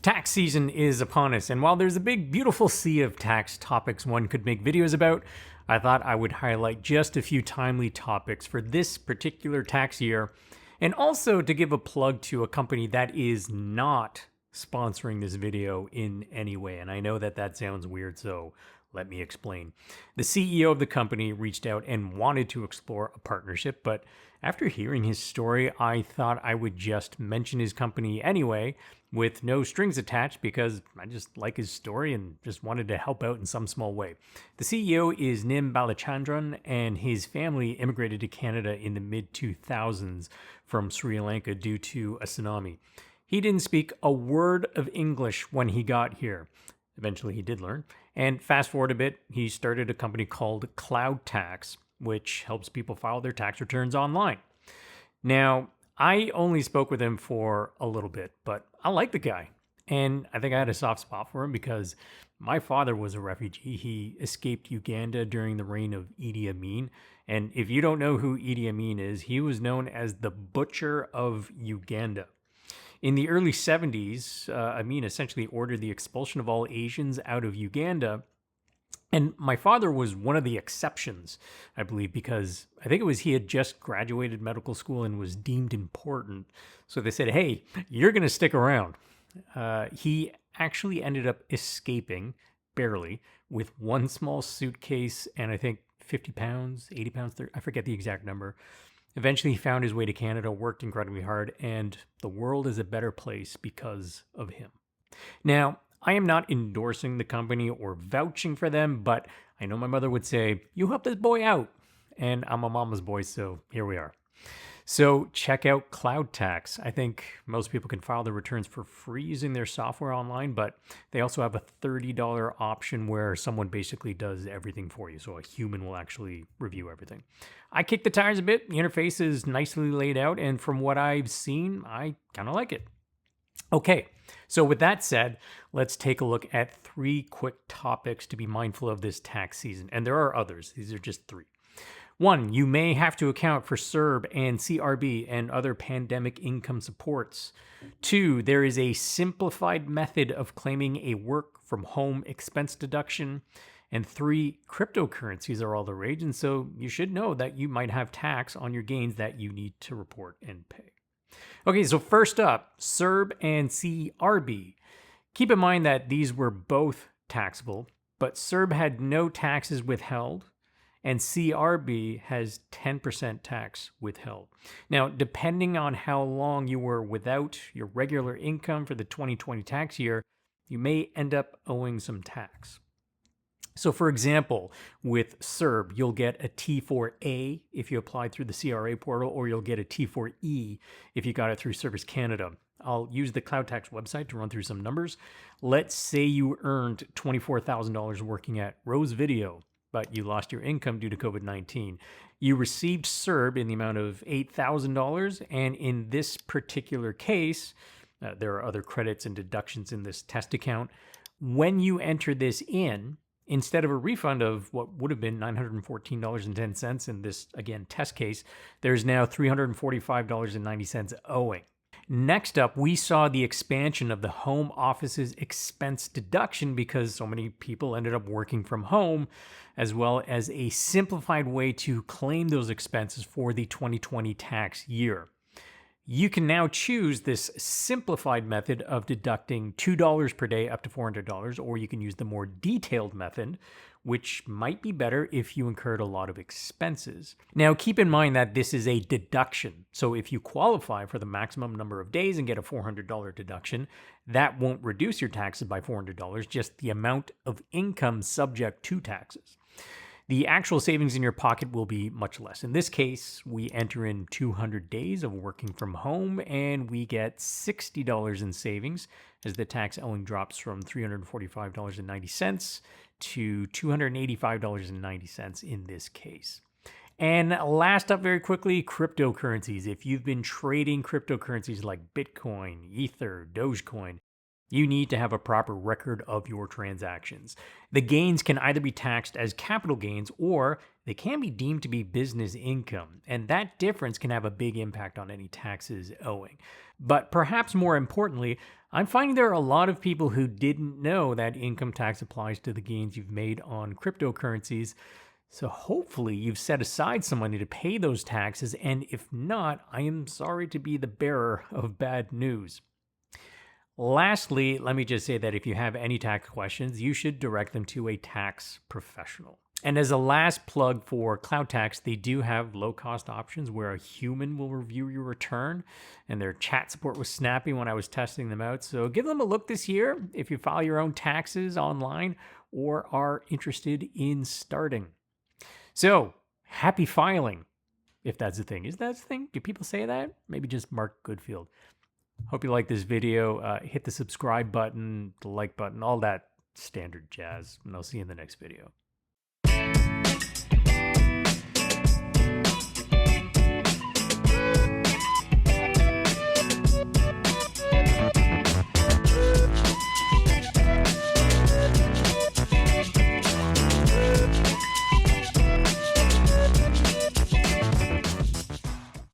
Tax season is upon us, and while there's a big, beautiful sea of tax topics one could make videos about, I thought I would highlight just a few timely topics for this particular tax year, and also to give a plug to a company that is not sponsoring this video in any way. And I know that that sounds weird, so let me explain. The CEO of the company reached out and wanted to explore a partnership, but after hearing his story, I thought I would just mention his company anyway, with no strings attached, because I just like his story and just wanted to help out in some small way. The CEO is Nim Balachandran, and his family immigrated to Canada in the mid-2000s from Sri Lanka due to a tsunami. He didn't speak a word of English when he got here. Eventually he did learn. And fast forward a bit, he started a company called CloudTax, which helps people file their tax returns online. Now, I only spoke with him for a little bit, but I like the guy. And I think I had a soft spot for him because my father was a refugee. He escaped Uganda during the reign of Idi Amin. And if you don't know who Idi Amin is, he was known as the Butcher of Uganda. In the early 70s, Amin essentially ordered the expulsion of all Asians out of Uganda. And my father was one of the exceptions, I believe, because I think it was he had just graduated medical school and was deemed important. So they said, hey, you're going to stick around. He actually ended up escaping, barely, with one small suitcase and I think 50 pounds, 80 pounds, 30, I forget the exact number. Eventually, he found his way to Canada, worked incredibly hard, and the world is a better place because of him. Now, I am not endorsing the company or vouching for them, but I know my mother would say, you help this boy out. And I'm a mama's boy, so here we are. So check out CloudTax. I think most people can file their returns for free using their software online, but they also have a $30 option where someone basically does everything for you. So a human will actually review everything. I kicked the tires a bit. The interface is nicely laid out, and from what I've seen, I kind of like it. Okay, so with that said, let's take a look at 3 quick topics to be mindful of this tax season. And there are others. These are just 3. 1, you may have to account for CERB and CRB and other pandemic income supports. 2, there is a simplified method of claiming a work from home expense deduction. And 3, cryptocurrencies are all the rage, and so you should know that you might have tax on your gains that you need to report and pay. Okay, so first up, CERB and CRB. Keep in mind that these were both taxable, but CERB had no taxes withheld, and CRB has 10% tax withheld. Now, depending on how long you were without your regular income for the 2020 tax year, you may end up owing some tax. So for example, with CERB, you'll get a T4A if you applied through the CRA portal, or you'll get a T4E if you got it through Service Canada. I'll use the CloudTax website to run through some numbers. Let's say you earned $24,000 working at Rose Video, but you lost your income due to COVID-19. You received CERB in the amount of $8,000, and in this particular case, there are other credits and deductions in this test account. When you enter this in, instead of a refund of what would have been $914.10 in this, again, test case, there's now $345.90 owing. Next up, we saw the expansion of the home office's expense deduction because so many people ended up working from home, as well as a simplified way to claim those expenses for the 2020 tax year. You can now choose this simplified method of deducting $2 per day up to $400, or you can use the more detailed method, which might be better if you incurred a lot of expenses. Now, keep in mind that this is a deduction. So if you qualify for the maximum number of days and get a $400 deduction, that won't reduce your taxes by $400, just the amount of income subject to taxes. The actual savings in your pocket will be much less. In this case, we enter in 200 days of working from home and we get $60 in savings as the tax owing drops from $345.90 to $285.90 in this case. And last up very quickly, cryptocurrencies. If you've been trading cryptocurrencies like Bitcoin, Ether, Dogecoin, you need to have a proper record of your transactions. The gains can either be taxed as capital gains or they can be deemed to be business income, and that difference can have a big impact on any taxes owing. But perhaps more importantly, I'm finding there are a lot of people who didn't know that income tax applies to the gains you've made on cryptocurrencies. So hopefully you've set aside some money to pay those taxes, and if not, I am sorry to be the bearer of bad news. Lastly, let me just say that if you have any tax questions, you should direct them to a tax professional. And as a last plug for CloudTax, they do have low-cost options where a human will review your return, and their chat support was snappy when I was testing them out. So give them a look this year if you file your own taxes online or are interested in starting. So, happy filing, if that's a thing. Is that a thing? Do people say that? Maybe just Mark Goodfield. Hope you like this video. Hit the subscribe button, the like button, all that standard jazz, and I'll see you in the next video.